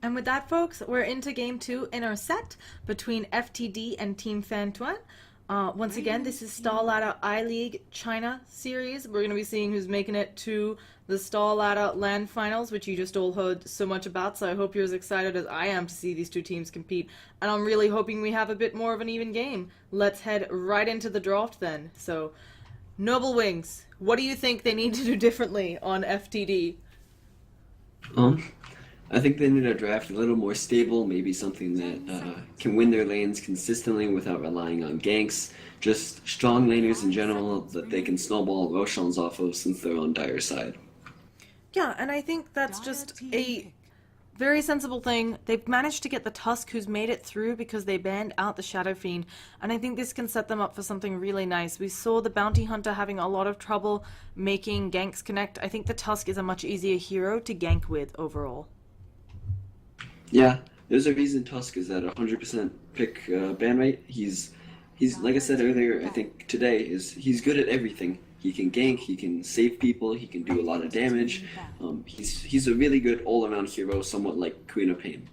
And with that, folks, we're into game two in our set between FTD and Team FanTuan. Once again, this is Star Ladder I-League China series. We're going to be seeing who's making it to the Star Ladder LAN finals, which you just all heard so much about. So I hope you're as excited as I am to see these two teams compete. And I'm really hoping we have a bit more of an even game. Let's head right into the draft then. So, Noble Wings, what do you think they need to do differently on FTD? I think they need a draft a little more stable, maybe something that can win their lanes consistently without relying on ganks. Just strong laners in general that they can snowball Roshans off of since they're on Dire side. Yeah, and I think that's just a very sensible thing. They've managed to get the Tusk who's made it through because they banned out the Shadow Fiend, and I think this can set them up for something really nice. We saw the Bounty Hunter having a lot of trouble making ganks connect. I think the Tusk is a much easier hero to gank with overall. Yeah, there's a reason Tusk is at 100% pick ban rate. He's like I said earlier, I think today, he's good at everything. He can gank, he can save people, he can do a lot of damage. He's a really good all-around hero, somewhat like Queen of Pain.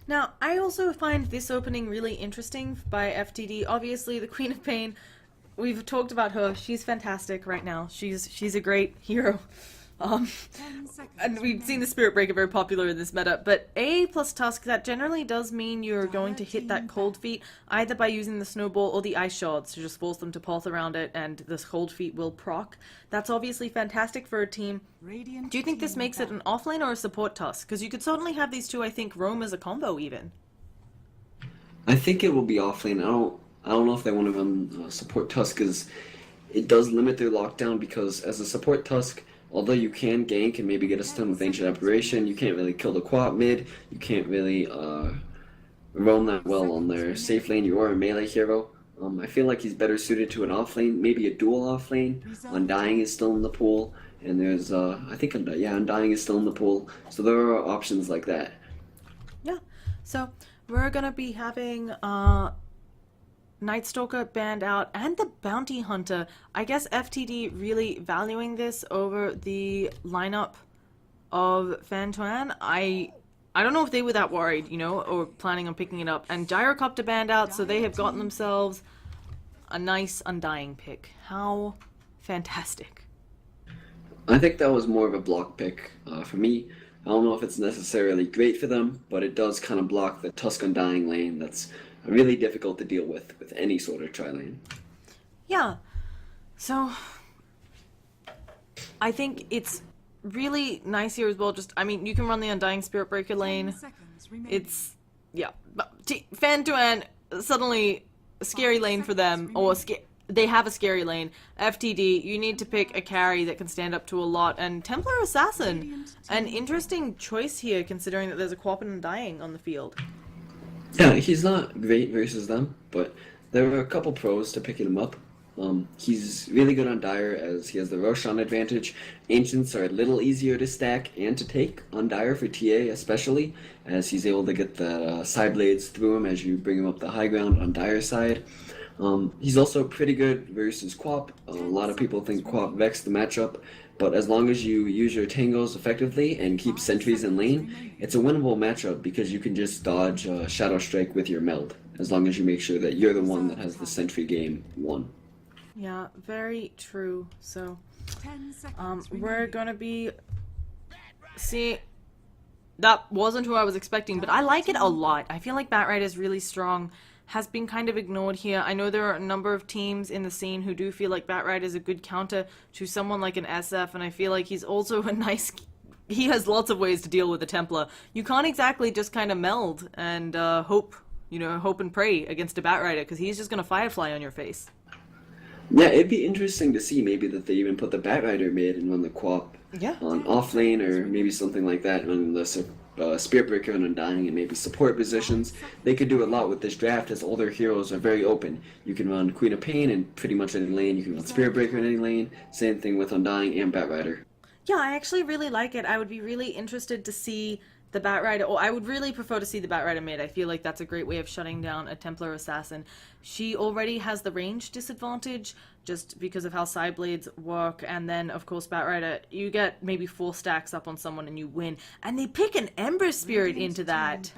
Now, I also find this opening really interesting by FTD. Obviously, the Queen of Pain, we've talked about her. She's fantastic right now. She's a great hero. And we've seen the Spirit Breaker very popular in this meta, but A plus Tusk, that generally does mean you're going to hit that cold feet, either by using the Snowball or the Ice Shards to just force them to pulse around it, and this cold feet will proc. That's obviously fantastic for a team. Do you think this makes it an offlane or a support Tusk? Because you could certainly have these two, I think, roam as a combo even. I think it will be offlane. I don't know if they want to run support Tusk, because it does limit their lockdown, because as a support Tusk, although you can gank and maybe get a stun with Ancient Aberration, you can't really kill the Quap mid, you can't really roam that well on their safe lane. You are a melee hero. I feel like he's better suited to an off lane, maybe a dual off lane. Undying is still in the pool, and there's, I think, Undying is still in the pool, so there are options like that. Yeah, so we're going to be having Night Stalker banned out, and the Bounty Hunter. I guess FTD really valuing this over the lineup of FanTuan. I don't know if they were that worried, you know, or planning on picking it up. And Gyrocopter banned out, so they have gotten themselves a nice Undying pick. How fantastic. I think that was more of a block pick for me. I don't know if it's necessarily great for them, but it does kind of block the Tusk Undying lane that's really difficult to deal with any sort of tri-lane. Yeah, so I think it's really nice here as well. Just, I mean, you can run the Undying Spirit Breaker lane. It's, yeah, FanTuan, suddenly a scary lane for them, or they have a scary lane. FTD, you need to pick a carry that can stand up to a lot, and Templar Assassin, an interesting choice here considering that there's a Quap and Undying on the field. Yeah, he's not great versus them, but there are a couple pros to picking him up. He's really good on Dire as he has the Roshan advantage. Ancients are a little easier to stack and to take on Dire for TA especially, as he's able to get the side blades through him as you bring him up the high ground on Dire side. He's also pretty good versus Quap. A lot of people think Quap vex the matchup, but as long as you use your tangos effectively and keep sentries in lane, it's a winnable matchup because you can just dodge Shadow Strike with your meld, as long as you make sure that you're the one that has the sentry game won. Yeah, very true. So, we're gonna be... See, that wasn't who I was expecting, but I like it a lot. I feel like Batrider is really strong. Has been kind of ignored here. I know there are a number of teams in the scene who do feel like Batrider is a good counter to someone like an SF, and I feel like he's also a nice... He has lots of ways to deal with the Templar. You can't exactly just kind of meld and hope and pray against a Batrider, because he's just going to Firefly on your face. Yeah, it'd be interesting to see maybe that they even put the Batrider mid and run the Quap on off lane, or maybe something like that on the Spirit Breaker and Undying, and maybe support positions. They could do a lot with this draft as all their heroes are very open. You can run Queen of Pain in pretty much any lane, you can run Spirit Breaker in any lane, same thing with Undying and Batrider. Yeah, I actually really like it. I would be really interested to see the Batrider, or I would really prefer to see the Batrider mid. I feel like that's a great way of shutting down a Templar Assassin. She already has the range disadvantage just because of how side blades work, and then of course Batrider, you get maybe 4 stacks up on someone and you win. And they pick an Ember Spirit into that.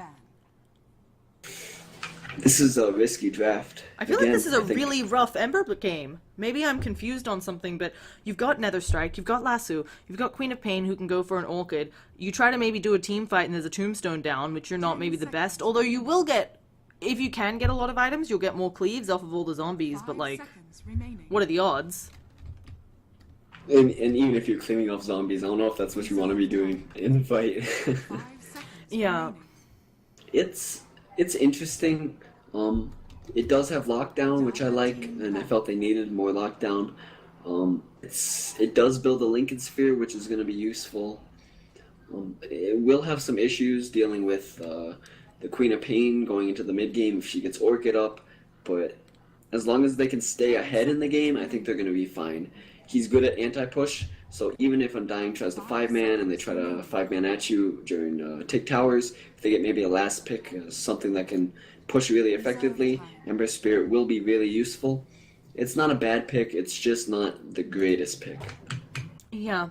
This is a risky draft. I feel like this is a really rough Ember game. Maybe I'm confused on something, but you've got Nether Strike, you've got Lasso, you've got Queen of Pain who can go for an Orchid. You try to maybe do a team fight and there's a Tombstone down, which you're not maybe the best. Although you will get, if you can get a lot of items, you'll get more cleaves off of all the zombies, but like, what are the odds? And even if you're clearing off zombies, I don't know if that's what you want to be doing in the fight. Yeah. It's interesting. It does have lockdown, which I like, and I felt they needed more lockdown. It does build a Lincoln Sphere, which is going to be useful. It will have some issues dealing with the Queen of Pain going into the mid game if she gets Orchid up, but as long as they can stay ahead in the game, I think they're going to be fine. He's good at anti-push, so even if Undying tries to 5-man and they try to 5-man at you during tick towers, if they get maybe a last pick, something that can push really effectively, Ember Spirit will be really useful. It's not a bad pick, it's just not the greatest pick. Yeah.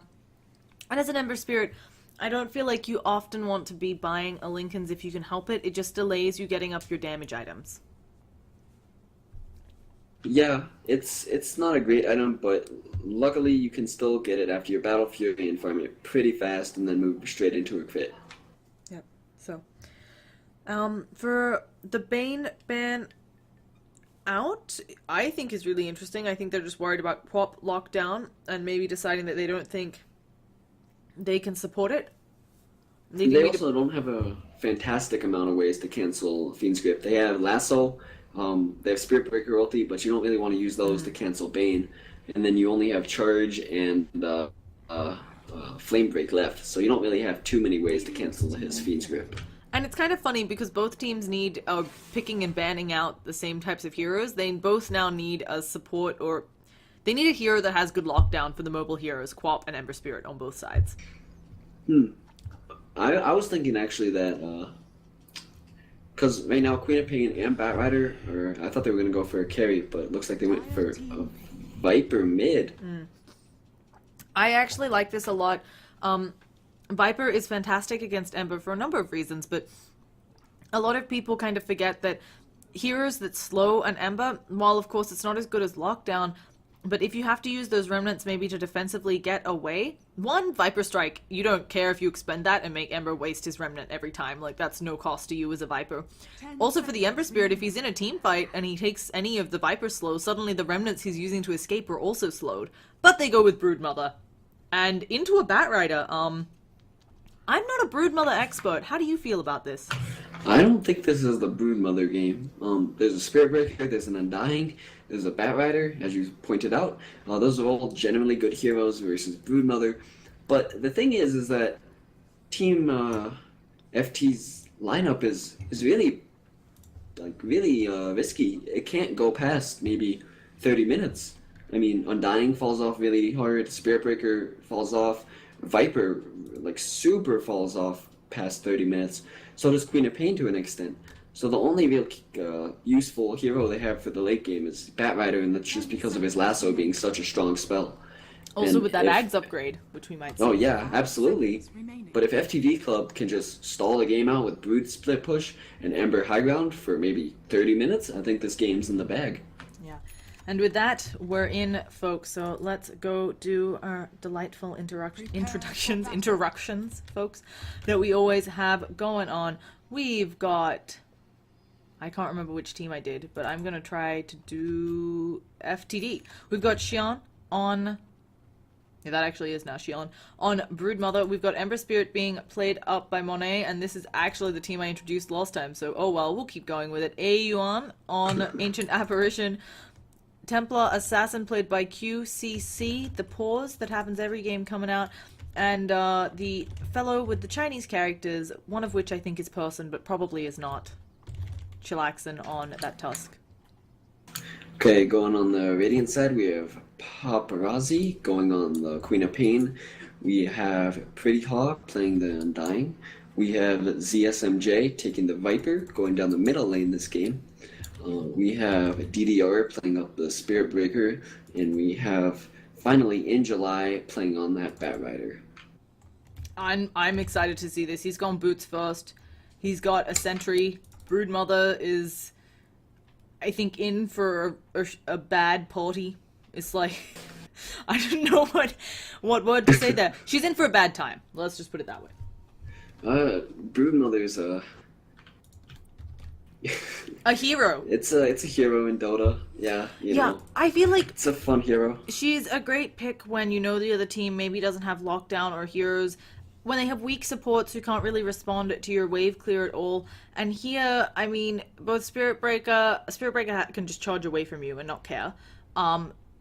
And as an Ember Spirit, I don't feel like you often want to be buying a Lincoln's if you can help it. It just delays you getting up your damage items. Yeah, it's not a great item, but luckily you can still get it after your Battle Fury and farm it pretty fast and then move straight into a crit. Yep. So, for the Bane ban out, I think is really interesting. I think they're just worried about Pop lockdown and maybe deciding that they don't think they can support it. They also don't have a fantastic amount of ways to cancel Fiend's Grip. They have Lasso, they have Spirit Breaker ulti, but you don't really want to use those to cancel Bane. And then you only have Charge and Flame Break left, so you don't really have too many ways to cancel his Fiend's Grip. And it's kind of funny because both teams need picking and banning out the same types of heroes. They both now need a support, or they need a hero that has good lockdown for the mobile heroes, Quap and Ember Spirit on both sides. I was thinking actually that because right now Queen of Pain and Batrider, or I thought they were going to go for a carry, but it looks like they went for a Viper mid. I actually like this a lot. Viper is fantastic against Ember for a number of reasons, but a lot of people kind of forget that heroes that slow an Ember, while of course it's not as good as Lockdown, but if you have to use those remnants maybe to defensively get away, one, Viper Strike, you don't care if you expend that and make Ember waste his remnant every time, like that's no cost to you as a Viper. Also for the Ember Spirit, if he's in a team fight and he takes any of the Viper slow, suddenly the remnants he's using to escape are also slowed. But they go with Broodmother. And into a Batrider, I'm not a Broodmother expert. How do you feel about this? I don't think this is the Broodmother game. There's a Spirit Breaker, there's an Undying, there's a Batrider, as you pointed out. Those are all genuinely good heroes versus Broodmother. But the thing is that Team FT's lineup is really risky. It can't go past maybe 30 minutes. I mean, Undying falls off really hard, Spirit Breaker falls off, Viper super falls off past 30 minutes. So does Queen of Pain to an extent. So the only real useful hero they have for the late game is Batrider, and that's just because of his Lasso being such a strong spell. Also and with that Ags upgrade, which we might see. Oh yeah, absolutely. But if FTD Club can just stall the game out with Brood Split Push and Ember High Ground for maybe 30 minutes, I think this game's in the bag. Yeah. And with that, we're in, folks. So let's go do our delightful interruptions, folks, that we always have going on. We've got, I can't remember which team I did, but I'm going to try to do FTD. We've got Xion on, yeah, that actually is now Xion, on Broodmother. We've got Ember Spirit being played up by Monet, and this is actually the team I introduced last time, so oh well, we'll keep going with it. Yuan on Ancient Apparition. Templar Assassin played by QCC, the pause that happens every game coming out, and the fellow with the Chinese characters, one of which I think is person, but probably is not, chillaxin on that Tusk. Okay, going on the Radiant side, we have Paparazzi going on the Queen of Pain. We have Pretty Hawk playing the Undying. We have ZSMJ taking the Viper, going down the middle lane this game. We have DDR playing up the Spirit Breaker, and we have finally in July playing on that Bat Rider. I'm excited to see this. He's gone boots first. He's got a sentry. Broodmother is, I think, in for a bad party. It's like, I don't know what word to say there. She's in for a bad time. Let's just put it that way. Broodmother's A hero. It's a hero in Dota. Yeah, you know. I feel like It's a fun hero. she's a great pick when you know the other team maybe doesn't have lockdown or heroes. When they have weak supports who can't really respond to your wave clear at all. And here, I mean, both Spirit Breaker can just charge away from you and not care.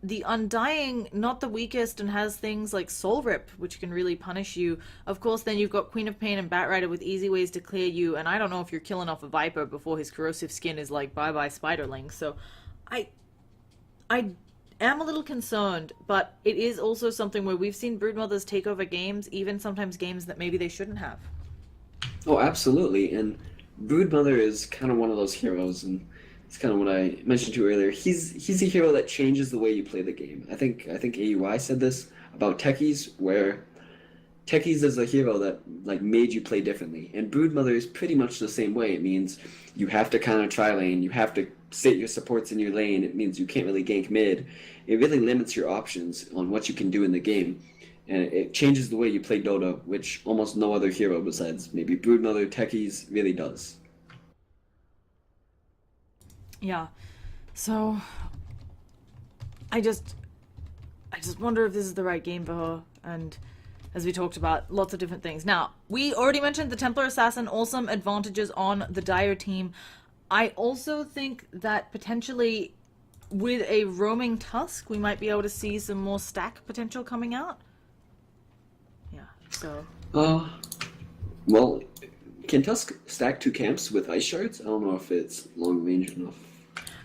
The Undying, not the weakest, and has things like Soul Rip, which can really punish you. Of course, then you've got Queen of Pain and Bat Rider with easy ways to clear you, and I don't know if you're killing off a Viper before his corrosive skin is like bye-bye Spiderling. So, I am a little concerned, but it is also something where we've seen Broodmothers take over games, even sometimes games that maybe they shouldn't have. Oh, absolutely. And Broodmother is kind of one of those heroes, and it's kind of what I mentioned to you earlier. He's a hero that changes the way you play the game. I think AUI said this about Techies, where Techies is a hero that like made you play differently, and Broodmother is pretty much the same way. It means you have to kind of try lane, you have to sit your supports in your lane. It means you can't really gank mid. It really limits your options on what you can do in the game, and it changes the way you play Dota, which almost no other hero besides maybe Broodmother, Techies really does. Yeah. So I just wonder if this is the right game for her, and as we talked about, lots of different things. Now, we already mentioned the Templar Assassin, awesome advantages on the Dire team. I also think that potentially with a roaming Tusk, we might be able to see some more stack potential coming out. Yeah, so... Well, can Tusk stack 2 camps with ice shards? I don't know if it's long range enough.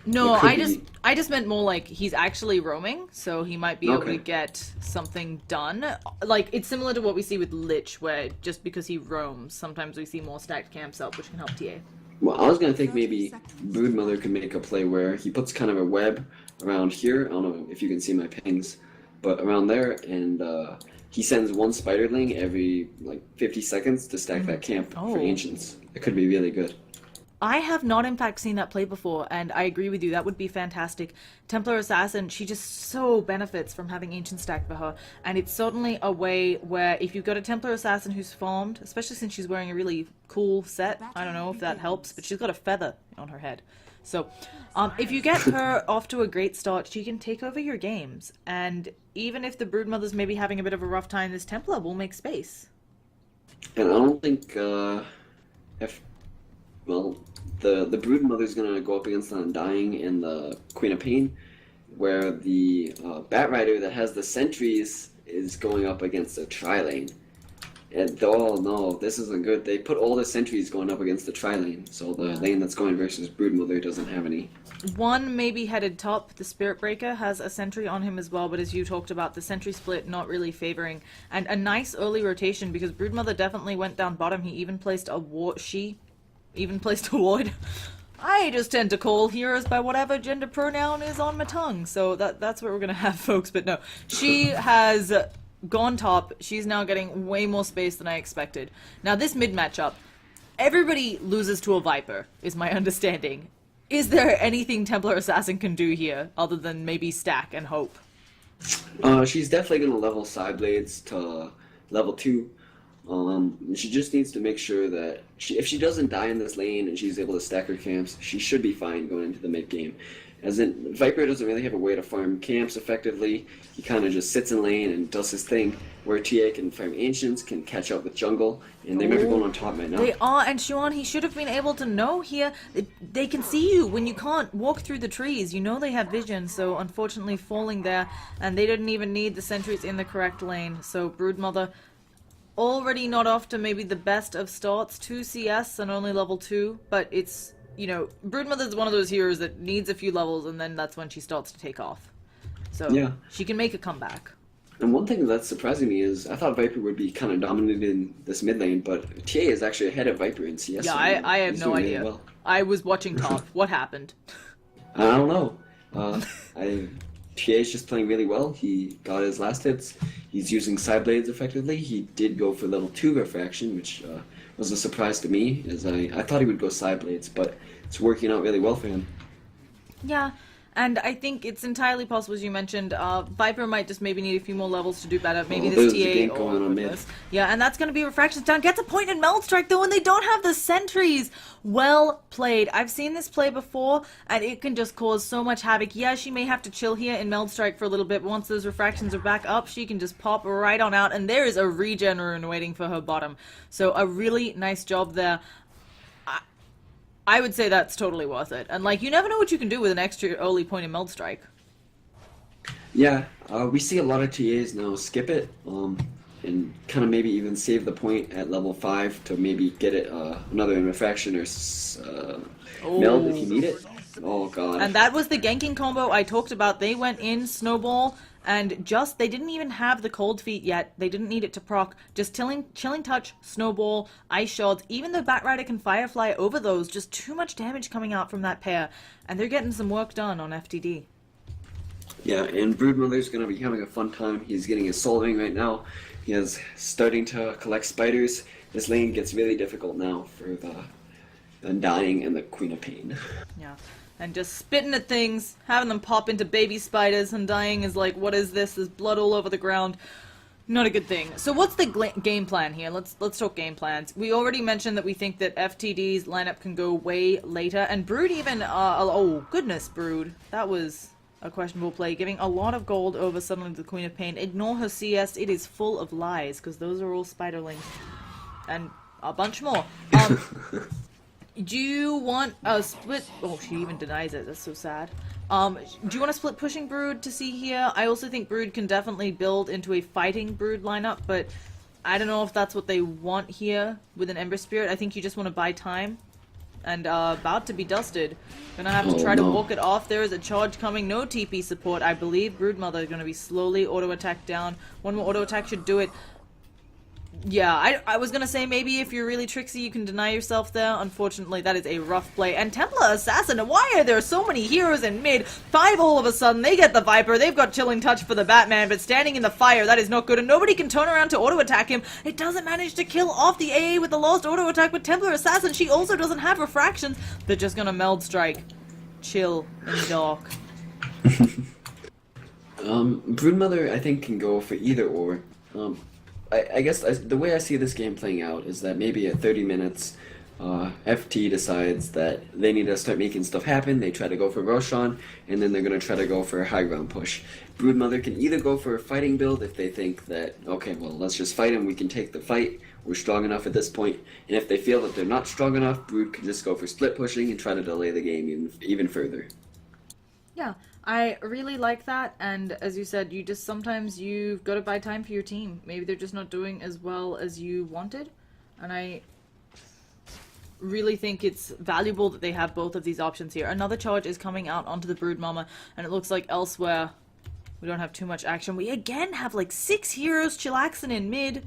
No, It could I just meant more like he's actually roaming, so he might be able to Okay. get something done. Like, it's similar to what we see with Lich, where just because he roams, sometimes we see more stacked camps up, which can help TA. Well, I was gonna think maybe Broodmother could make a play where he puts kind of a web around here. I don't know if you can see my pings, but around there, and he sends one spiderling every like 50 seconds to stack that camp Oh. for ancients. It could be really good. I have not, in fact, seen that play before, and I agree with you. That would be fantastic. Templar Assassin, she just so benefits from having Ancient stacked for her, and it's certainly a way where if you've got a Templar Assassin who's farmed, especially since she's wearing a really cool set, I don't know if that helps, but she's got a feather on her head. So, if you get her off to a great start, she can take over your games, and even if the Broodmother's maybe having a bit of a rough time, this Templar will make space. And I don't think the Broodmother's gonna go up against the Undying and the Queen of Pain, where the Bat Rider that has the sentries is going up against a tri-lane. And oh no, this isn't good. They put all the sentries going up against the tri-lane, so the lane that's going versus Broodmother doesn't have any. One maybe headed top, the Spirit Breaker, has a sentry on him as well, but as you talked about, the sentry split not really favoring. And a nice early rotation, because Broodmother definitely went down bottom. He even placed a ward. She even placed a ward. I just tend to call heroes by whatever gender pronoun is on my tongue, so that's what we're gonna have, folks. But no, she has gone top. She's now getting way more space than I expected. Now, this mid matchup, everybody loses to a Viper, is my understanding. Is there anything Templar Assassin can do here, other than maybe stack and hope? She's definitely going to level side blades to level 2. She just needs to make sure that if she doesn't die in this lane and she's able to stack her camps, she should be fine going into the mid game. As in, Viper doesn't really have a way to farm camps effectively. He kind of just sits in lane and does his thing, where TA can farm Ancients, can catch up with jungle, and they might be going on top right now. They are, and Shuan, he should have been able to know here. They can see you when you can't walk through the trees. You know they have vision, so unfortunately falling there, and they didn't even need the sentries in the correct lane. So Broodmother already not off to maybe the best of starts, 2 CS and only level 2, but it's, you know, Broodmother's one of those heroes that needs a few levels, and then that's when she starts to take off. So Yeah. she can make a comeback. And one thing that's surprising me is I thought Viper would be kind of dominant in this mid lane, but TA is actually ahead of Viper in CS. Yeah, right now. I have He's no doing idea. really well. I was watching top. What happened? I don't know. I TA is just playing really well. He got his last hits. He's using side blades effectively. He did go for level 2 refraction, which was a surprise to me, as I thought he would go side blades, but it's working out really well for him. Yeah, and I think it's entirely possible, as you mentioned, Viper might just maybe need a few more levels to do better. Maybe there's this a TA... gank going on mid. Yeah, and that's going to be Refractions down. Gets a point in Meld Strike, though, and they don't have the sentries. Well played. I've seen this play before, and it can just cause so much havoc. Yeah, she may have to chill here in Meld Strike for a little bit, but once those Refractions are back up, she can just pop right on out, and there is a regen rune waiting for her bottom. So a really nice job there. I would say that's totally worth it. And, like, you never know what you can do with an extra early point in Meld Strike. Yeah, we see a lot of TAs now skip it, and kind of maybe even save the point at level 5 to maybe get it another in refraction or meld if you need it. Oh god. And that was the ganking combo I talked about. They went in, Snowball, and just, they didn't even have the cold feet yet. They didn't need it to proc. Just chilling touch, Snowball, Ice Shards. Even though Batrider can Firefly over those, just too much damage coming out from that pair. And they're getting some work done on FTD. Yeah, and Broodmother's going to be having a fun time. He's getting his Soul Ring right now. He is starting to collect spiders. This lane gets really difficult now for the Undying and the Queen of Pain. Yeah. And just spitting at things, having them pop into baby spiders. Undying is like, what is this? There's blood all over the ground. Not a good thing. So what's the game plan here? Let's talk game plans. We already mentioned that we think that FTD's lineup can go way later. And Brood even, oh goodness, Brood. That was a questionable play. Giving a lot of gold over suddenly the Queen of Pain. Ignore her CS. It is full of lies, because those are all spiderlings. And a bunch more. Do you want a split... Oh, she even denies it. That's so sad. Do you want to split pushing Brood to see here? I also think Brood can definitely build into a fighting Brood lineup, but I don't know if that's what they want here with an Ember Spirit. I think you just want to buy time. And about to be dusted. Gonna have to try to walk it off. There is a charge coming. No TP support. I believe Broodmother is gonna be slowly auto-attack down. One more auto-attack should do it. Yeah, I was gonna say maybe if you're really tricksy you can deny yourself there. Unfortunately, that is a rough play. And Templar Assassin, why are there so many heroes in mid? 5 all of a sudden, they get the Viper, they've got Chilling Touch for the Batman, but standing in the fire, that is not good, and nobody can turn around to auto-attack him. It doesn't manage to kill off the AA with the lost auto-attack, but Templar Assassin, she also doesn't have refractions. They're just gonna Meld Strike. Chill and dark. Broodmother, I think, can go for either or. I guess the way I see this game playing out is that maybe at 30 minutes, FT decides that they need to start making stuff happen. They try to go for Roshan, and then they're going to try to go for a high ground push. Broodmother can either go for a fighting build if they think that, okay, well, let's just fight and we can take the fight. We're strong enough at this point. And if they feel that they're not strong enough, Brood can just go for split pushing and try to delay the game even further. Yeah, I really like that, and as you said, sometimes you've got to buy time for your team. Maybe they're just not doing as well as you wanted, and I really think it's valuable that they have both of these options here. Another charge is coming out onto the Brood Mama, and it looks like elsewhere we don't have too much action. We again have like 6 heroes chillaxing in mid.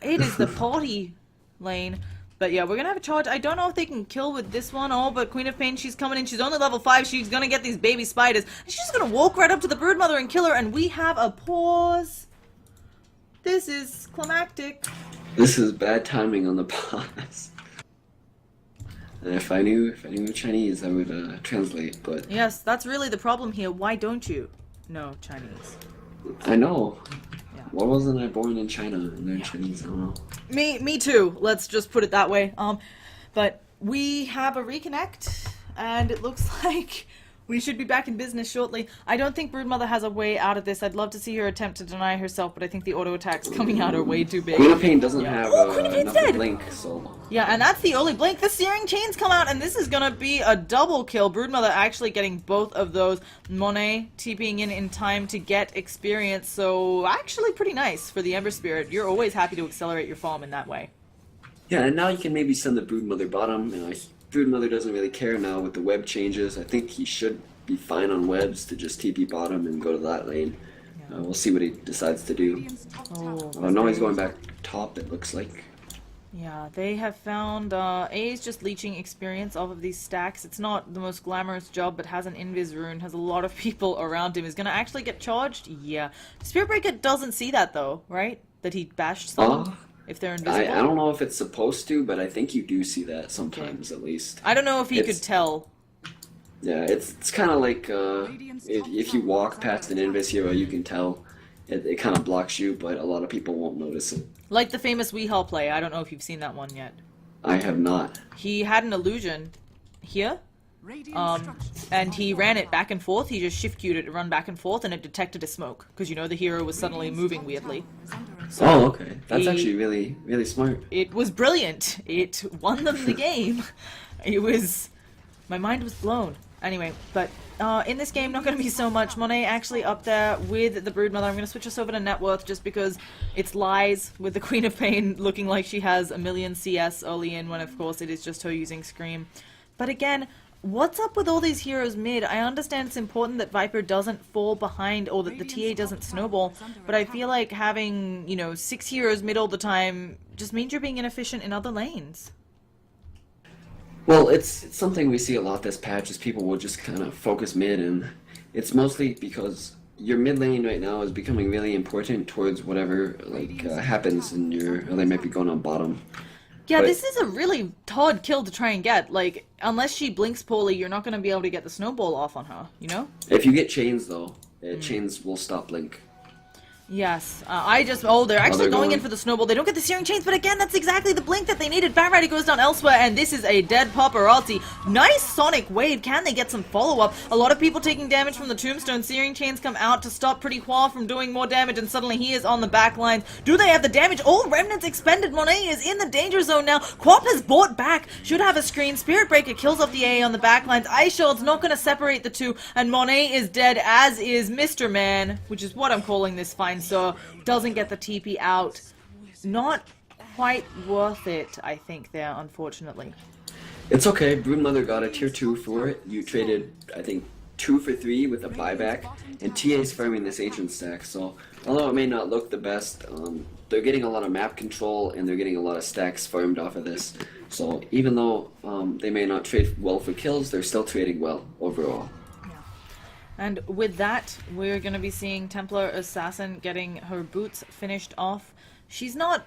It is the party lane. But yeah, we're gonna have a charge. I don't know if they can kill with this one. Oh, but Queen of Pain, she's coming in. She's only level 5. She's gonna get these baby spiders. And she's just gonna walk right up to the Broodmother and kill her. And we have a pause. This is climactic. This is bad timing on the pause. If I knew Chinese, I would translate. But yes, that's really the problem here. Why don't you know Chinese? I know. Why wasn't I born in China and they're Chinese? I don't know. Me too. Let's just put it that way. But we have a reconnect, and it looks like we should be back in business shortly. I don't think Broodmother has a way out of this. I'd love to see her attempt to deny herself, but I think the auto attacks coming out are way too big. Queen of Pain doesn't have enough blink, so... Yeah, and that's the only blink. The Searing Chains come out, and this is gonna be a double kill. Broodmother actually getting both of those. Monet TPing in time to get experience, so actually pretty nice for the Ember Spirit. You're always happy to accelerate your farm in that way. Yeah, and now you can maybe send the Broodmother bottom. Broodmother doesn't really care now with the web changes. I think he should be fine on webs to just TP bottom and go to that lane. We'll see what he decides to do. Oh, No, he's going back top, it looks like. yeah, they have found A is just leeching experience off of these stacks. It's not the most glamorous job, but has an invis rune, has a lot of people around him. Is gonna actually get charged? Yeah. Spirit Breaker doesn't see that though, right? That he bashed someone if they're invisible. I don't know if it's supposed to, but I think you do see that sometimes at least. I don't know if he could tell. Yeah, it's kind of like if you walk past an invis hero, you can tell. It kind of blocks you, but a lot of people won't notice it. Like the famous Weehall play. I don't know if you've seen that one yet. I have not. He had an illusion here, and he ran it back and forth. He just shift queued it to run back and forth, and it detected a smoke because the hero was suddenly moving weirdly. So oh, okay. That's actually really, really smart. It was brilliant. It won them the game. It was... My mind was blown. Anyway, but in this game, not going to be so much. Monet actually up there with the Broodmother. I'm going to switch us over to net worth just because it's lies with the Queen of Pain looking like she has a million CS early in when, of course, it is just her using Scream. But again, what's up with all these heroes mid? I understand it's important that Viper doesn't fall behind or that the TA doesn't snowball, but I feel like having, 6 heroes mid all the time just means you're being inefficient in other lanes. Well, it's something we see a lot this patch is people will just kind of focus mid, and it's mostly because your mid lane right now is becoming really important towards whatever happens in your... Or they might be going on bottom. Yeah, but this is a really hard kill to try and get. Like, unless she blinks poorly, you're not going to be able to get the snowball off on her, if you get chains, though, chains will stop blink. Yes. They're actually going in for the snowball. They don't get the searing chains, but again, that's exactly the blink that they needed. Batrider goes down elsewhere, and this is a dead paparazzi. Nice sonic wave. Can they get some follow-up? A lot of people taking damage from the tombstone. Searing chains come out to stop Pretty Hua from doing more damage, and suddenly he is on the back lines. Do they have the damage? All remnants expended. Monet is in the danger zone now. Quap has bought back. Should have a screen. Spirit Breaker kills off the A on the back lines. Ice Shield's not going to separate the two, and Monet is dead, as is Mr. Man, which is what I'm calling this fine. So doesn't get the TP out. Not quite worth it, I think, there, unfortunately. It's okay. Broodmother got a tier 2 for it. You traded, I think, 2 for 3 with a buyback, and TA's farming this ancient stack, so although it may not look the best, they're getting a lot of map control, and they're getting a lot of stacks farmed off of this. So even though they may not trade well for kills, they're still trading well overall. And with that, we're going to be seeing Templar Assassin getting her boots finished off. She's not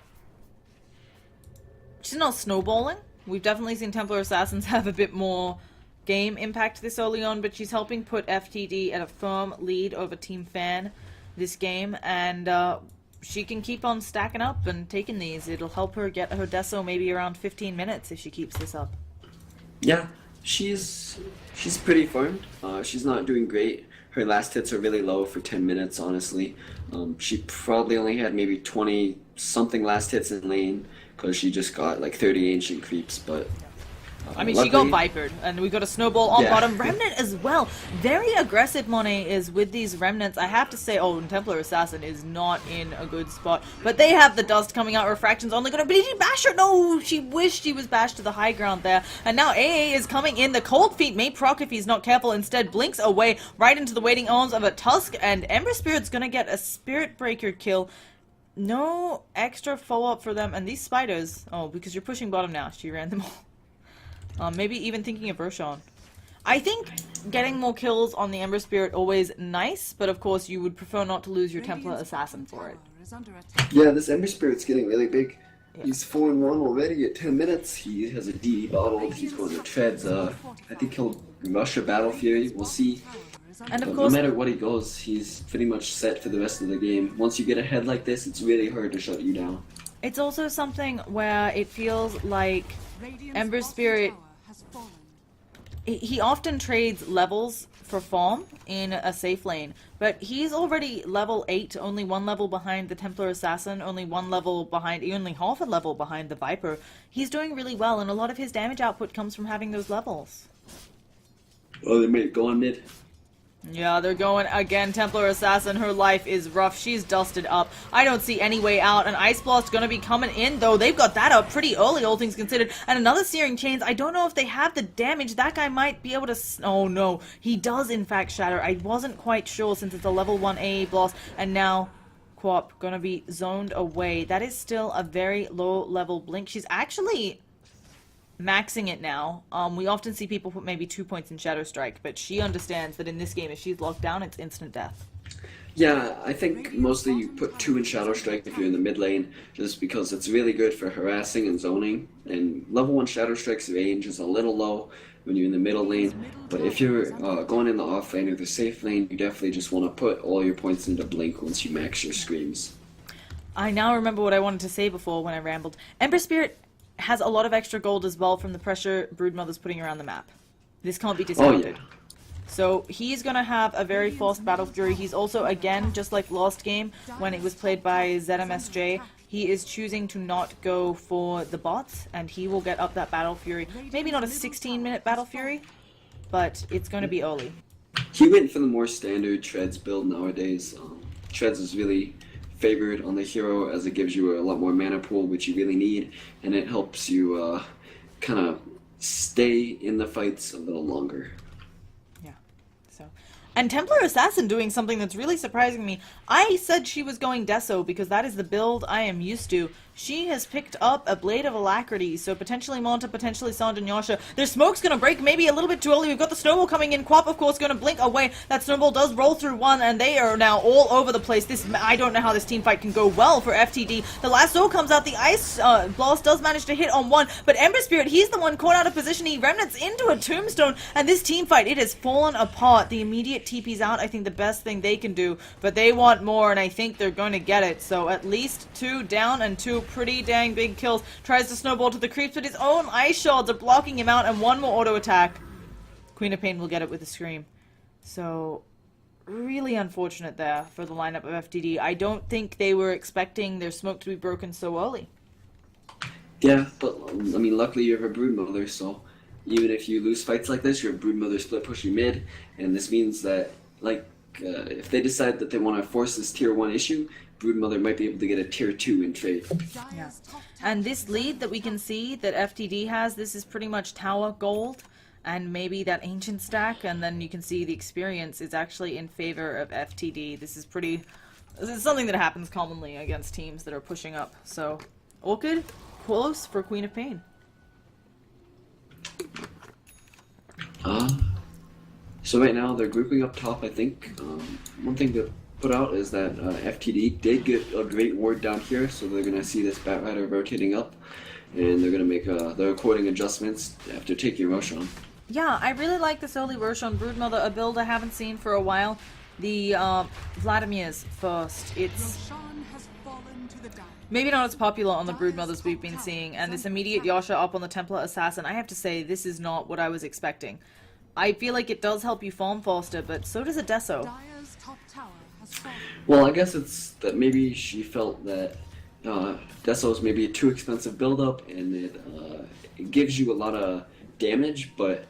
snowballing. We've definitely seen Templar Assassins have a bit more game impact this early on, but she's helping put FTD at a firm lead over Team Fan this game, and she can keep on stacking up and taking these. It'll help her get her deso maybe around 15 minutes if she keeps this up. Yeah. She's pretty farmed. She's not doing great. Her last hits are really low for 10 minutes, honestly. She probably only had maybe 20 something last hits in lane because she just got like 30 ancient creeps, but I mean, luckily, she got vipered, and we got a snowball on bottom. Remnant as well. Very aggressive Monet is with these remnants. I have to say, Templar Assassin is not in a good spot. But they have the dust coming out. Refraction's only going to... But did she bash her? No, she wished she was bashed to the high ground there. And now AA is coming in. The cold feet may proc if he's not careful. Instead, blinks away right into the waiting arms of a Tusk. And Ember Spirit's going to get a Spirit Breaker kill. No extra follow-up for them. And these spiders... Oh, because you're pushing bottom now. She ran them all. Maybe even thinking of Roshan. I think getting more kills on the Ember Spirit always nice, but of course you would prefer not to lose your Templar Assassin for it. Yeah, this Ember Spirit's getting really big. Yeah. He's 4-1 already at 10 minutes. He has a DD bottled. He's going to treads. I think he'll rush a Battle Fury. We'll see. And of but course, no matter what he goes, he's pretty much set for the rest of the game. Once you get ahead like this, it's really hard to shut you down. It's also something where it feels like Ember Spirit... He often trades levels for farm in a safe lane, but he's already level 8, only 1 level behind the Templar Assassin, only half a level behind the Viper. He's doing really well, and a lot of his damage output comes from having those levels. Oh, they may go on mid. Yeah, they're going again. Templar Assassin, her life is rough. She's dusted up. I don't see any way out. An Ice Blast gonna be coming in, though. They've got that up pretty early, all things considered. And another Searing Chains. I don't know if they have the damage. That guy might be able to... Oh, no. He does, in fact, shatter. I wasn't quite sure since it's a level 1 AA Blast. And now... Quap gonna be zoned away. That is still a very low-level blink. She's actually... maxing it now. We often see people put maybe 2 points in Shadow Strike, but she understands that in this game, if she's locked down, it's instant death. Yeah, I think mostly you put 2 in Shadow Strike if you're in the mid lane, just because it's really good for harassing and zoning. And level 1 Shadow Strike's range is a little low when you're in the middle lane, but if you're going in the off lane or the safe lane, you definitely just want to put all your points into Blink once you max your screams. I now remember what I wanted to say before when I rambled. Ember Spirit has a lot of extra gold as well from the pressure Broodmother's putting around the map. This can't be discounted. Oh, yeah. So he's going to have a very fast Battle Fury. He's also, again, just like last game when it was played by ZMSJ, he is choosing to not go for the bots, and he will get up that Battle Fury. Maybe not a 16-minute Battle Fury, but it's going to be early. He went for the more standard Treads build nowadays. Treads is really favored on the hero as it gives you a lot more mana pool, which you really need, and it helps you kind of stay in the fights a little longer. Yeah, so... And Templar Assassin doing something that's really surprising me. I said she was going Deso because that is the build I am used to. She has picked up a Blade of Alacrity, so potentially Monta, potentially Sand and Yasha. Their smoke's gonna break maybe a little bit too early. We've got the Snowball coming in. Quap, of course, gonna blink away. That Snowball does roll through one, and they are now all over the place. I don't know how this team fight can go well for FTD. The lasso comes out. The Ice Blast does manage to hit on one, but Ember Spirit, he's the one caught out of position. He remnants into a Tombstone, and this team fight, it has fallen apart. The immediate TP's out, I think the best thing they can do, but they want more, and I think they're going to get it. So at least 2 down and 2 pretty dang big kills. Tries to snowball to the creeps, but his own ice shards are blocking him out, and one more auto attack. Queen of Pain will get it with a scream. So really unfortunate there for the lineup of FTD. I don't think they were expecting their smoke to be broken so early. Yeah, but I mean, luckily you have a Broodmother, so even if you lose fights like this, your Broodmother split push you mid, and this means that, like, if they decide that they want to force this tier 1 issue, Broodmother might be able to get a tier 2 in trade. Yeah. And this lead that we can see that FTD has, this is pretty much tower gold and maybe that ancient stack, and then you can see the experience is actually in favor of FTD. This is something that happens commonly against teams that are pushing up. So, Orchid, close for Queen of Pain. So right now they're grouping up top, I think. One thing to put out is that FTD did get a great ward down here, so they're going to see this Batrider rotating up, and they're going to make the recording adjustments after taking Roshan. Yeah, I really like this early Roshan Broodmother, a build I haven't seen for a while. The Vladimir's first. It's maybe not as popular on the Broodmothers we've been seeing, and this immediate Yasha up on the Templar Assassin, I have to say, this is not what I was expecting. I feel like it does help you farm faster, but so does a Deso. Well, I guess it's that maybe she felt that Deso is maybe a too expensive build-up, and it gives you a lot of damage, but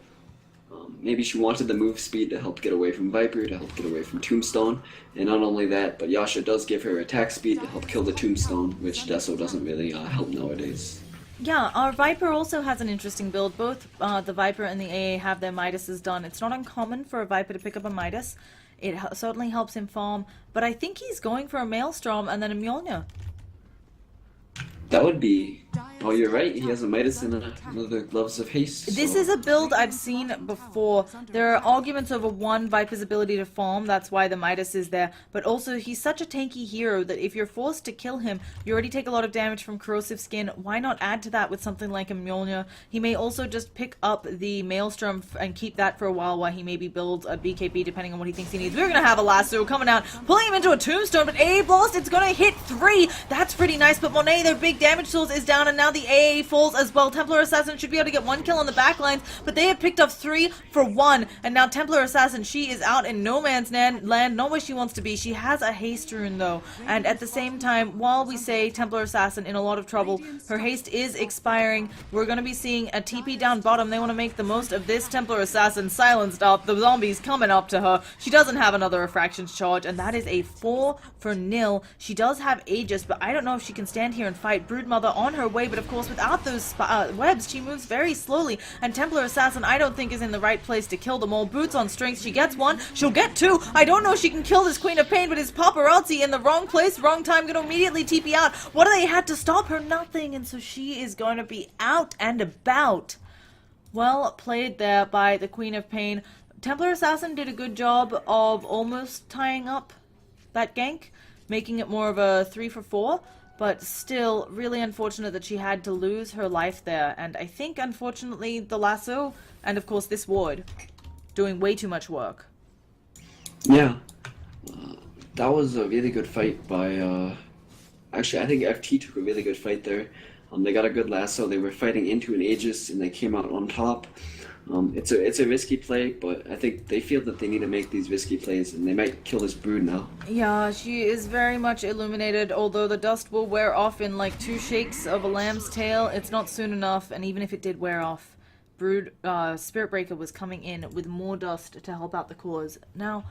maybe she wanted the move speed to help get away from Viper, to help get away from Tombstone, and not only that, but Yasha does give her attack speed to help kill the Tombstone, which Deso doesn't really help nowadays. Yeah, our Viper also has an interesting build. Both the Viper and the AA have their Midases done. It's not uncommon for a Viper to pick up a Midas. It certainly helps him farm, but I think he's going for a Maelstrom and then a Mjolnir. That would be... Oh, you're right. He has a Midas and another Gloves of Haste. This is a build I've seen before. There are arguments over one Viper's ability to farm, that's why the Midas is there, but also he's such a tanky hero that if you're forced to kill him, you already take a lot of damage from Corrosive Skin. Why not add to that with something like a Mjolnir? He may also just pick up the Maelstrom and keep that for a while he maybe builds a BKB depending on what he thinks he needs. We're going to have a Lasso coming out, pulling him into a Tombstone, but AA Blast, it's going to hit 3. That's pretty nice, but Monet, their big damage source, is down, and now now the AA falls as well. Templar Assassin should be able to get 1 kill on the back lines, but they have picked up 3 for 1. And now Templar Assassin, she is out in no man's land, not where she wants to be. She has a haste rune though, and at the same time, while we say Templar Assassin in a lot of trouble, her haste is expiring. We're going to be seeing a TP down bottom. They want to make the most of this. Templar Assassin silenced up, the zombies coming up to her. She doesn't have another refractions charge, and that is a 4 for nil. She does have Aegis, but I don't know if she can stand here and fight. Broodmother on her way, but of course without those webs, she moves very slowly, and Templar Assassin I don't think is in the right place to kill them all. Boots on strength, she gets 1, she'll get 2. I don't know if she can kill this Queen of Pain, but is Paparazzi in the wrong place, wrong time, gonna immediately TP out. What do they had to stop her? Nothing, and so she is going to be out and about. Well played there by the Queen of Pain. Templar Assassin did a good job of almost tying up that gank, making it more of a 3 for 4, but still really unfortunate that she had to lose her life there. And I think unfortunately the lasso and of course this ward doing way too much work. Yeah, that was a really good fight by actually I think FT took a really good fight there. They got a good lasso, they were fighting into an Aegis and they came out on top. It's a risky play, but I think they feel that they need to make these risky plays, and they might kill this brood now. Yeah, she is very much illuminated, although the dust will wear off in like 2 shakes of a lamb's tail. It's not soon enough, and even if it did wear off, Spirit Breaker was coming in with more dust to help out the cause. Now,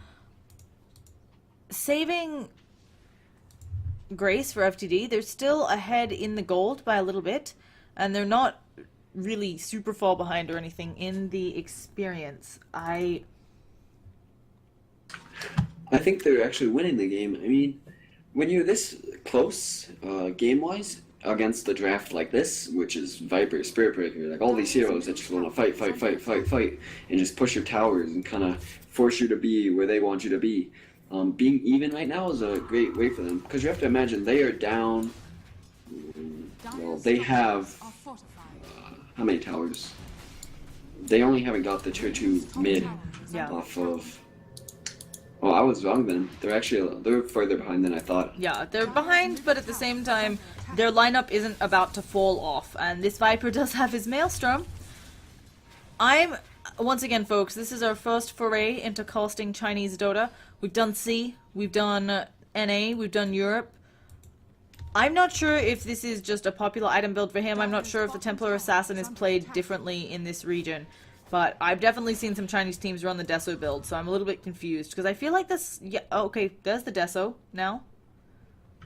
saving Grace for FTD, they're still ahead in the gold by a little bit, and they're not really super far behind or anything in the experience. I think they're actually winning the game. I mean, when you're this close, game-wise, against the draft like this, which is Viper, Spirit Breaker, like all these heroes that just want to fight, and just push your towers and kind of force you to be where they want you to be. Being even right now is a great way for them, because you have to imagine they are down. Well, they have how many towers? They only haven't got the tier 2 mid off of. Oh, I was wrong then. They're further behind than I thought. Yeah, they're behind, but at the same time, their lineup isn't about to fall off. And this Viper does have his Maelstrom. Once again, folks, this is our first foray into casting Chinese Dota. We've done C, we've done NA, we've done Europe. I'm not sure if this is just a popular item build for him. I'm not sure if the Templar Assassin is played differently in this region. But I've definitely seen some Chinese teams run the Deso build, so I'm a little bit confused. Because I feel like this... Yeah, okay, there's the Deso now.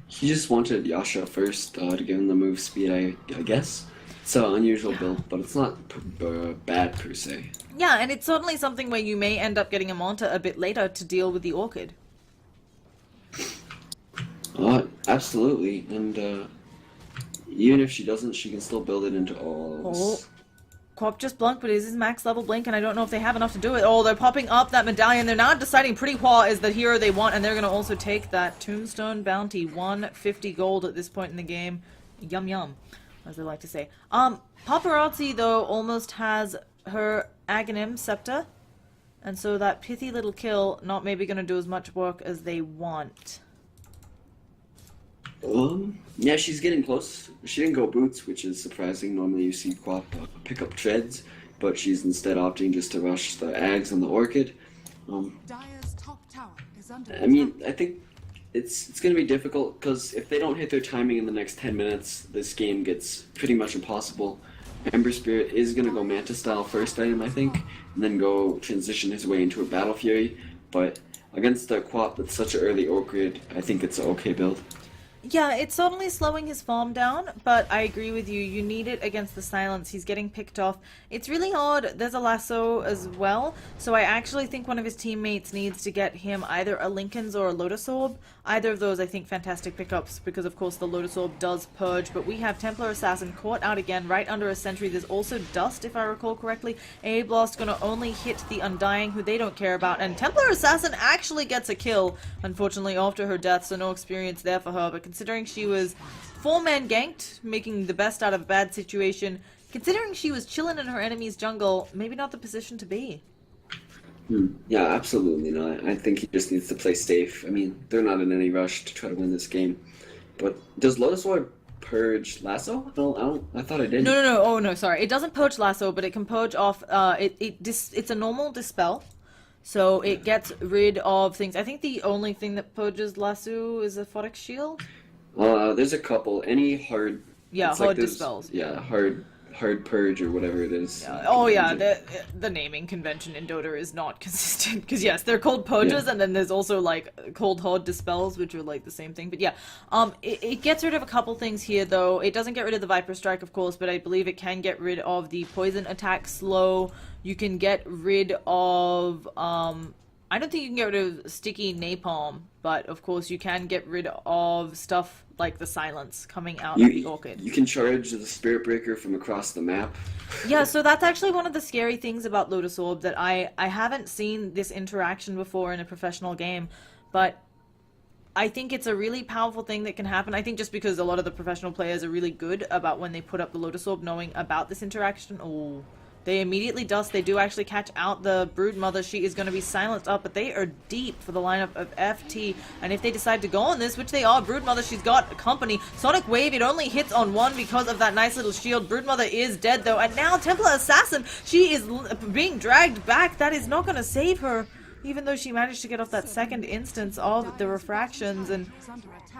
He just wanted Yasha first to give him the move speed, I guess. It's an unusual build, but it's not bad per se. Yeah, and it's certainly something where you may end up getting a Manta a bit later to deal with the Orchid. Absolutely, and even if she doesn't, she can still build it into all. Oh, Quap just blunked, but it is his max level blink, and I don't know if they have enough to do it. Oh, they're popping up that medallion. They're now deciding Pretty Hua is the hero they want, and they're going to also take that Tombstone Bounty. 150 gold at this point in the game. Yum yum, as they like to say. Paparazzi, though, almost has her Aghanim Scepter, and so that pithy little kill not maybe going to do as much work as they want. Yeah, she's getting close. She didn't go boots, which is surprising. Normally you see Quap pick up treads, but she's instead opting just to rush the Ags and the Orchid. I mean, I think it's going to be difficult, because if they don't hit their timing in the next 10 minutes, this game gets pretty much impossible. Ember Spirit is going to go Manta style first item, I think, and then go transition his way into a Battle Fury, but against the Quap with such an early Orchid, I think it's an okay build. Yeah, it's certainly slowing his farm down, but I agree with you. You need it against the silence. He's getting picked off. It's really hard. There's a lasso as well, so I actually think one of his teammates needs to get him either a Lincoln's or a Lotus Orb. Either of those, I think, fantastic pickups, because of course the Lotus Orb does purge, but we have Templar Assassin caught out again right under a sentry. There's also Dust, if I recall correctly. AA Blast gonna only hit the Undying, who they don't care about, and Templar Assassin actually gets a kill, unfortunately, after her death, so no experience there for her, but considering she was 4-man ganked, making the best out of a bad situation, considering she was chilling in her enemy's jungle, maybe not the position to be. Yeah, absolutely not. I think he just needs to play safe. I mean, they're not in any rush to try to win this game. But does Lotus Orb purge lasso? I thought it did. No, no, no. Oh, no, sorry. It doesn't purge lasso, but it can purge off. It's a normal dispel, so it gets rid of things. I think the only thing that purges lasso is a Photic Shield. There's a couple. Any hard. Yeah, it's hard this- dispels. Yeah, hard purge or whatever it is. Oh yeah, the naming convention in Dota is not consistent because yes, they're called purges, and then there's also like cold hard dispels, which are like the same thing. But yeah, it gets rid of a couple things here though. It doesn't get rid of the Viper Strike, of course, but I believe it can get rid of the poison attack slow. You can get rid of I don't think you can get rid of sticky napalm, but of course you can get rid of stuff like the silence coming out of the orchid. You can charge the Spirit Breaker from across the map. Yeah, so that's actually one of the scary things about Lotus Orb, that I haven't seen this interaction before in a professional game, but I think it's a really powerful thing that can happen. I think just because a lot of the professional players are really good about when they put up the Lotus Orb knowing about this interaction. Oh, they immediately dust. They do actually catch out the Broodmother. She is going to be silenced up, but they are deep for the lineup of FT. And if they decide to go on this, which they are, Broodmother, she's got company. Sonic Wave, it only hits on one because of that nice little shield. Broodmother is dead, though. And now Templar Assassin, she is being dragged back. That is not going to save her, even though she managed to get off that second instance of the refractions. And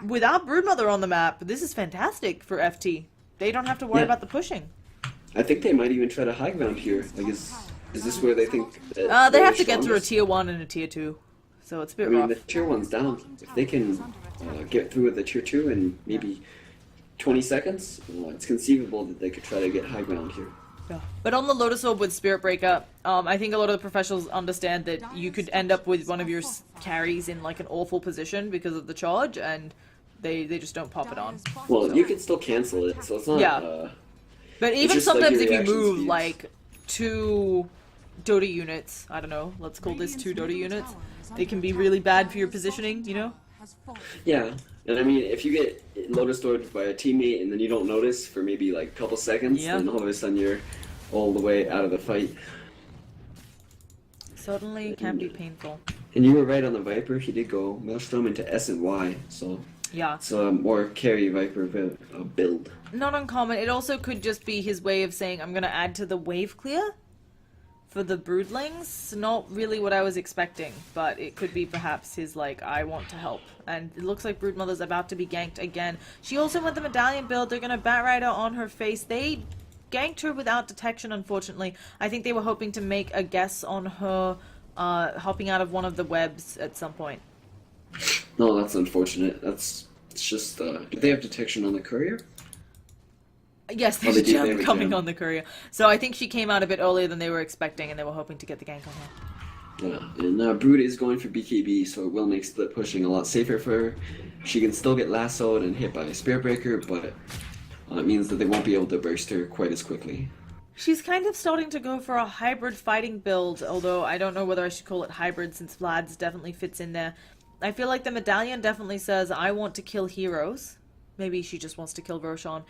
without Broodmother on the map, this is fantastic for FT. They don't have to worry about the pushing. I think they might even try to high ground here. Like, is this where they think that They they're have to get through a strongest? tier 1 and a tier 2. So it's a bit I mean, rough. the tier 1's down. If they can get through with the tier 2 in maybe 20 seconds, it's conceivable that they could try to get high ground here. Yeah. But on the Lotus Orb with Spirit Breaker, I think a lot of the professionals understand that you could end up with one of your carries in like an awful position because of the charge, and they just don't pop it on. Well, you can still cancel it, so it's not... Yeah. But even just like sometimes your if you reaction move speeds. like 2 Dota units, I don't know, let's call this 2 Dota units, they can be really bad for your positioning, you know? Yeah, and I mean, if you get Lotus Orbed by a teammate and then you don't notice for maybe like a couple seconds, Yeah. then all of a sudden you're all the way out of the fight. Certainly can be painful. And you were right on the Viper, he did go Maelstrom into S and Y, so Yeah. it's a more carry Viper build. Not uncommon. It also could just be his way of saying, I'm going to add to the wave clear for the broodlings. Not really what I was expecting, but it could be perhaps his, like, I want to help. And it looks like Broodmother's about to be ganked again. She also went the medallion build. They're going to Batrider on her face. They ganked her without detection, unfortunately. I think they were hoping to make a guess on her hopping out of one of the webs at some point. No, that's unfortunate. It's just, do they have detection on the courier? Yes, there's they a do, they gem have a coming gem. on the courier. So I think she came out a bit earlier than they were expecting, and they were hoping to get the gank on her. Yeah, and Brood is going for BKB, so it will make split pushing a lot safer for her. She can still get lassoed and hit by a Spirit Breaker, but it means that they won't be able to burst her quite as quickly. She's kind of starting to go for a hybrid fighting build, although I don't know whether I should call it hybrid since Vlad's definitely fits in there. I feel like the medallion definitely says, I want to kill heroes. Maybe she just wants to kill Roshan.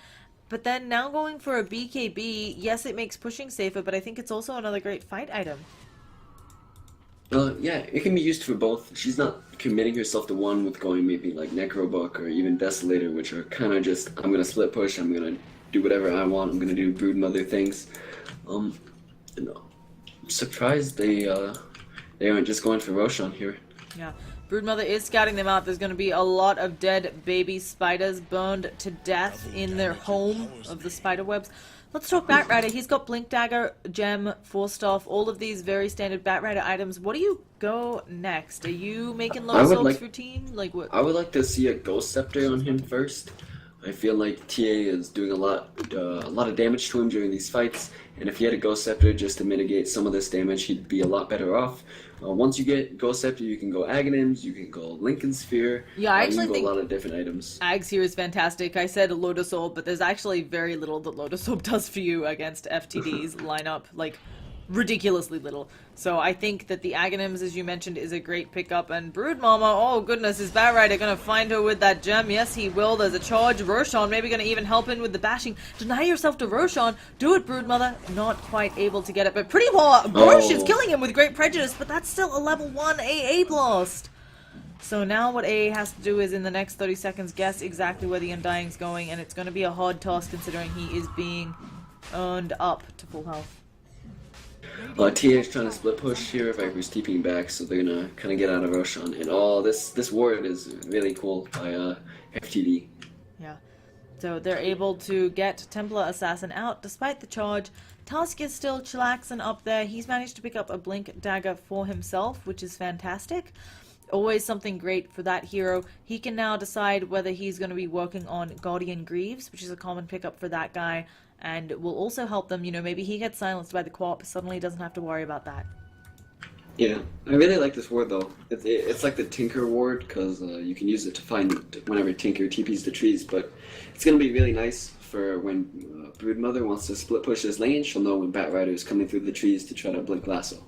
But then now going for a BKB, yes, it makes pushing safer, but I think it's also another great fight item. Yeah, it can be used for both. She's not committing herself to one with going maybe like Necrobook or even Desolator, which are kind of just, I'm going to split push, I'm going to do whatever I want, I'm going to do Broodmother things. I'm surprised they aren't just going for Roshan here. Yeah. Broodmother is scouting them out. There's going to be a lot of dead baby spiders burned to death in their home of the spider webs. Let's talk Batrider. He's got Blink Dagger, Gem, Force Staff, all of these very standard Batrider items. What do you go next? Are you making Lotus Orbs routine? Like what? I would like to see a Ghost Scepter on him first. I feel like TA is doing a lot of damage to him during these fights, and if he had a Ghost Scepter just to mitigate some of this damage, he'd be a lot better off. Once you get Ghost Scepter, you can go Aghanims, you can go Lincoln Sphere. Yeah, I you actually can go think a lot of different items. Ags here is fantastic. I said Lotus Orb, but there's actually very little that Lotus Orb does for you against FTD's lineup. Like, ridiculously little. So I think that the Aghanims, as you mentioned, is a great pickup. And Brood Mama, oh goodness, is Batrider gonna find her with that gem? Yes, he will. There's a charge. Roshan maybe gonna even help in with the bashing. Deny yourself to Roshan. Do it, Brood Mother. Not quite able to get it, but Pretty Paw Bush is killing him with great prejudice, but that's still a level 1 AA blast. So now what AA has to do is in the next 30 seconds guess exactly where the Undying's going, and it's going to be a hard task considering he is being earned up to full health. TA is trying to split push here. Viper's TPing back, so they're gonna kind of get out of Roshan. And this ward is really cool by FTD. Yeah. So they're able to get Templar Assassin out despite the charge. Tusk is still chillaxing up there. He's managed to pick up a Blink Dagger for himself, which is fantastic. Always something great for that hero. He can now decide whether he's going to be working on Guardian Greaves, which is a common pickup for that guy, and will also help them. You know, maybe he gets silenced by the co-op, suddenly doesn't have to worry about that. Yeah, I really like this ward though. It's like the Tinker ward because you can use it to find whenever Tinker TPs the trees, but it's going to be really nice for when Broodmother wants to split push his lane. She'll know when Bat Rider is coming through the trees to try to blink lasso.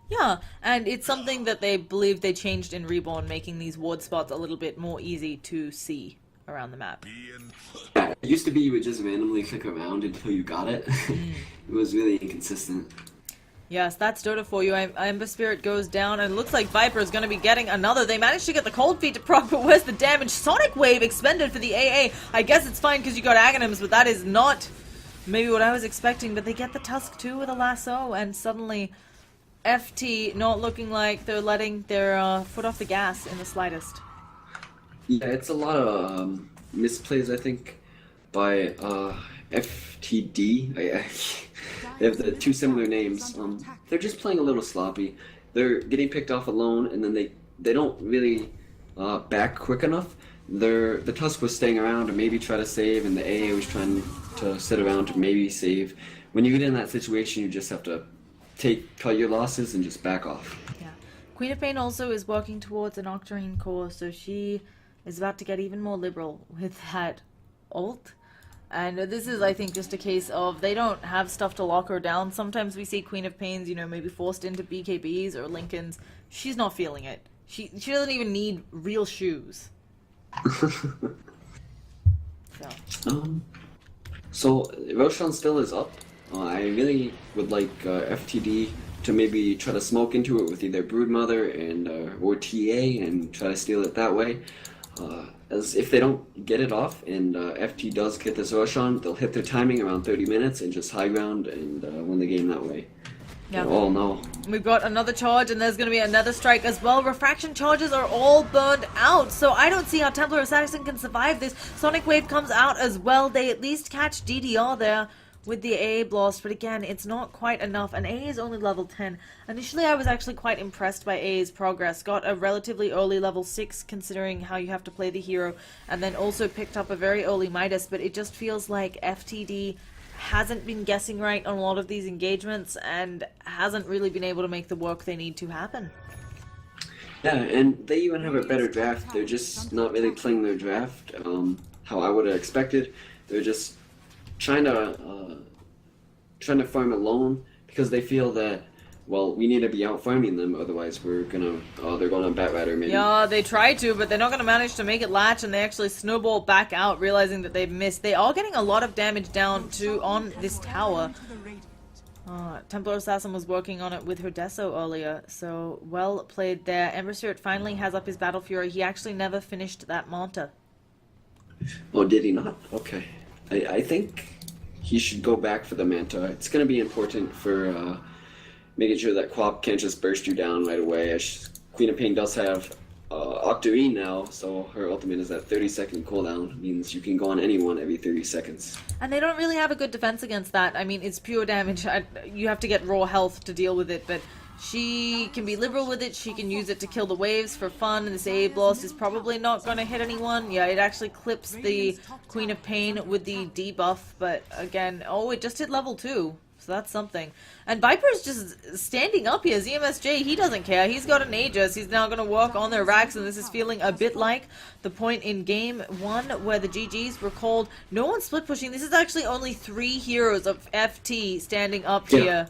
Yeah, and it's something that they believe they changed in Reborn, making these ward spots a little bit more easy to see around the map. Yeah, it used to be you would just randomly click around until you got it. It was really inconsistent. Yes, that's Dota for you. Ember Spirit goes down, and it looks like Viper is going to be getting another. They managed to get the Cold Feet to proc, but where's the damage? Sonic Wave expended for the AA. I guess it's fine because you got Aghanims, but that is not maybe what I was expecting. But they get the Tusk too with a lasso, and suddenly FT not looking like they're letting their foot off the gas in the slightest. Yeah, it's a lot of misplays, I think, by FTD. They have the two similar names. They're just playing a little sloppy. They're getting picked off alone, and then they don't really back quick enough. The Tusk was staying around to maybe try to save, and the AA was trying to sit around to maybe save. When you get in that situation, you just have to cut your losses and just back off. Yeah. Queen of Pain also is working towards an Octarine core, so she is about to get even more liberal with that ult. And this is, I think, just a case of they don't have stuff to lock her down. Sometimes we see Queen of Pains, you know, maybe forced into BKBs or Lincolns. She's not feeling it. She doesn't even need real shoes. So Roshan still is up. I really would like FTD to maybe try to smoke into it with either Broodmother and or TA and try to steal it that way. As if they don't get it off and FT does get this Roshan, they'll hit their timing around 30 minutes and just high ground and win the game that way. Yeah. Oh no. We've got another charge and there's going to be another strike as well. Refraction charges are all burned out, so I don't see how Templar Assassin can survive this. Sonic Wave comes out as well. They at least catch DDR there with the AA blast, but again, it's not quite enough, and AA is only level 10. Initially, I was actually quite impressed by AA's progress. Got a relatively early level 6, considering how you have to play the hero, and then also picked up a very early Midas, but it just feels like FTD hasn't been guessing right on a lot of these engagements, and hasn't really been able to make the work they need to happen. Yeah, and they even have a better draft. They're just not really playing their draft how I would have expected. They're just trying to farm alone because they feel that, well, we need to be out farming them, otherwise they're going on Bat Rider maybe. Yeah, they try to, but they're not going to manage to make it latch, and they actually snowball back out, realizing that they've missed. They are getting a lot of damage down on this tower. Templar Assassin was working on it with her Deso earlier, so well played there. Ember Spirit finally has up his Battle Fury. He actually never finished that Manta. Oh, did he not? Okay. I think he should go back for the Manta. It's going to be important for making sure that Quap can't just burst you down right away. Queen of Pain does have Octarine now, so her ultimate is that 30-second cooldown. It means you can go on anyone every 30 seconds. And they don't really have a good defense against that. I mean, it's pure damage. You have to get raw health to deal with it, but she can be liberal with it. She can use it to kill the waves for fun, and this AA blast is probably not going to hit anyone. Yeah, it actually clips the Queen of Pain with the debuff, but again, it just hit level 2. So that's something. And Viper's just standing up here. ZMSJ, he doesn't care. He's got an Aegis. He's now going to work on their racks, and this is feeling a bit like the point in Game 1 where the GGs were called. No one's split pushing. This is actually only 3 heroes of FT standing up here.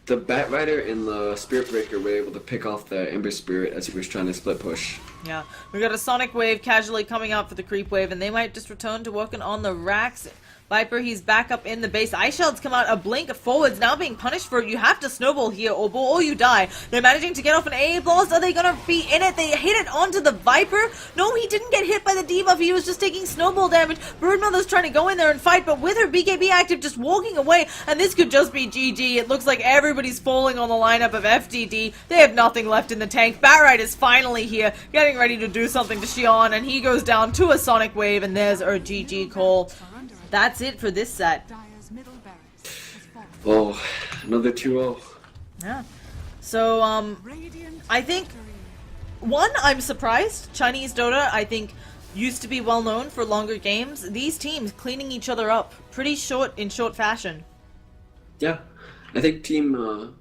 The Bat Rider and the Spirit Breaker were able to pick off the Ember Spirit as he was trying to split push. Yeah, we got a Sonic Wave casually coming out for the Creep Wave, and they might just return to working on the racks. Viper, he's back up in the base. Ice Shells come out, a blink forwards, now being punished for it. You have to snowball here, or you die. They're managing to get off an A blast. Are they gonna be in it? They hit it onto the Viper. No, he didn't get hit by the debuff. He was just taking snowball damage. Broodmother's trying to go in there and fight, but with her BKB active, just walking away, and this could just be GG. It looks like everybody's falling on the lineup of FTD. They have nothing left in the tank. Batright is finally here, getting ready to do something to Xion, and he goes down to a Sonic Wave, and there's our GG call. That's it for this set. Oh, another 2-0. Yeah. So, I think, one, I'm surprised. Chinese Dota, I think, used to be well known for longer games. These teams cleaning each other up pretty in short fashion. Yeah, I think Team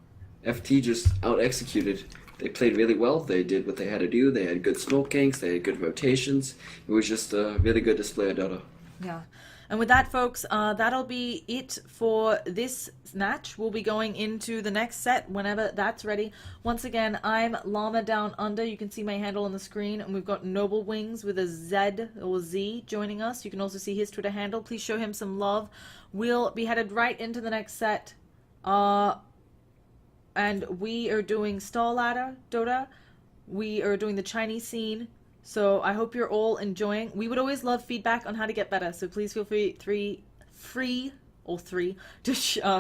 FT just out-executed. They played really well. They did what they had to do. They had good smoke ganks. They had good rotations. It was just a really good display of Dota. Yeah. And with that, folks, that'll be it for this match. We'll be going into the next set whenever that's ready. Once again, I'm Llama Down Under. You can see my handle on the screen. And we've got Noble Wings with a Z or Z joining us. You can also see his Twitter handle. Please show him some love. We'll be headed right into the next set. And we are doing Star Ladder Dota. We are doing the Chinese scene. So I hope you're all enjoying. We would always love feedback on how to get better. So please feel free to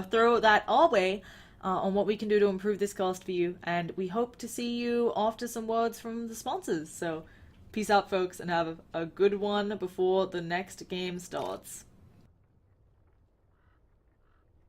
throw that our way on what we can do to improve this cast for you. And we hope to see you after some words from the sponsors. So peace out, folks, and have a good one before the next game starts.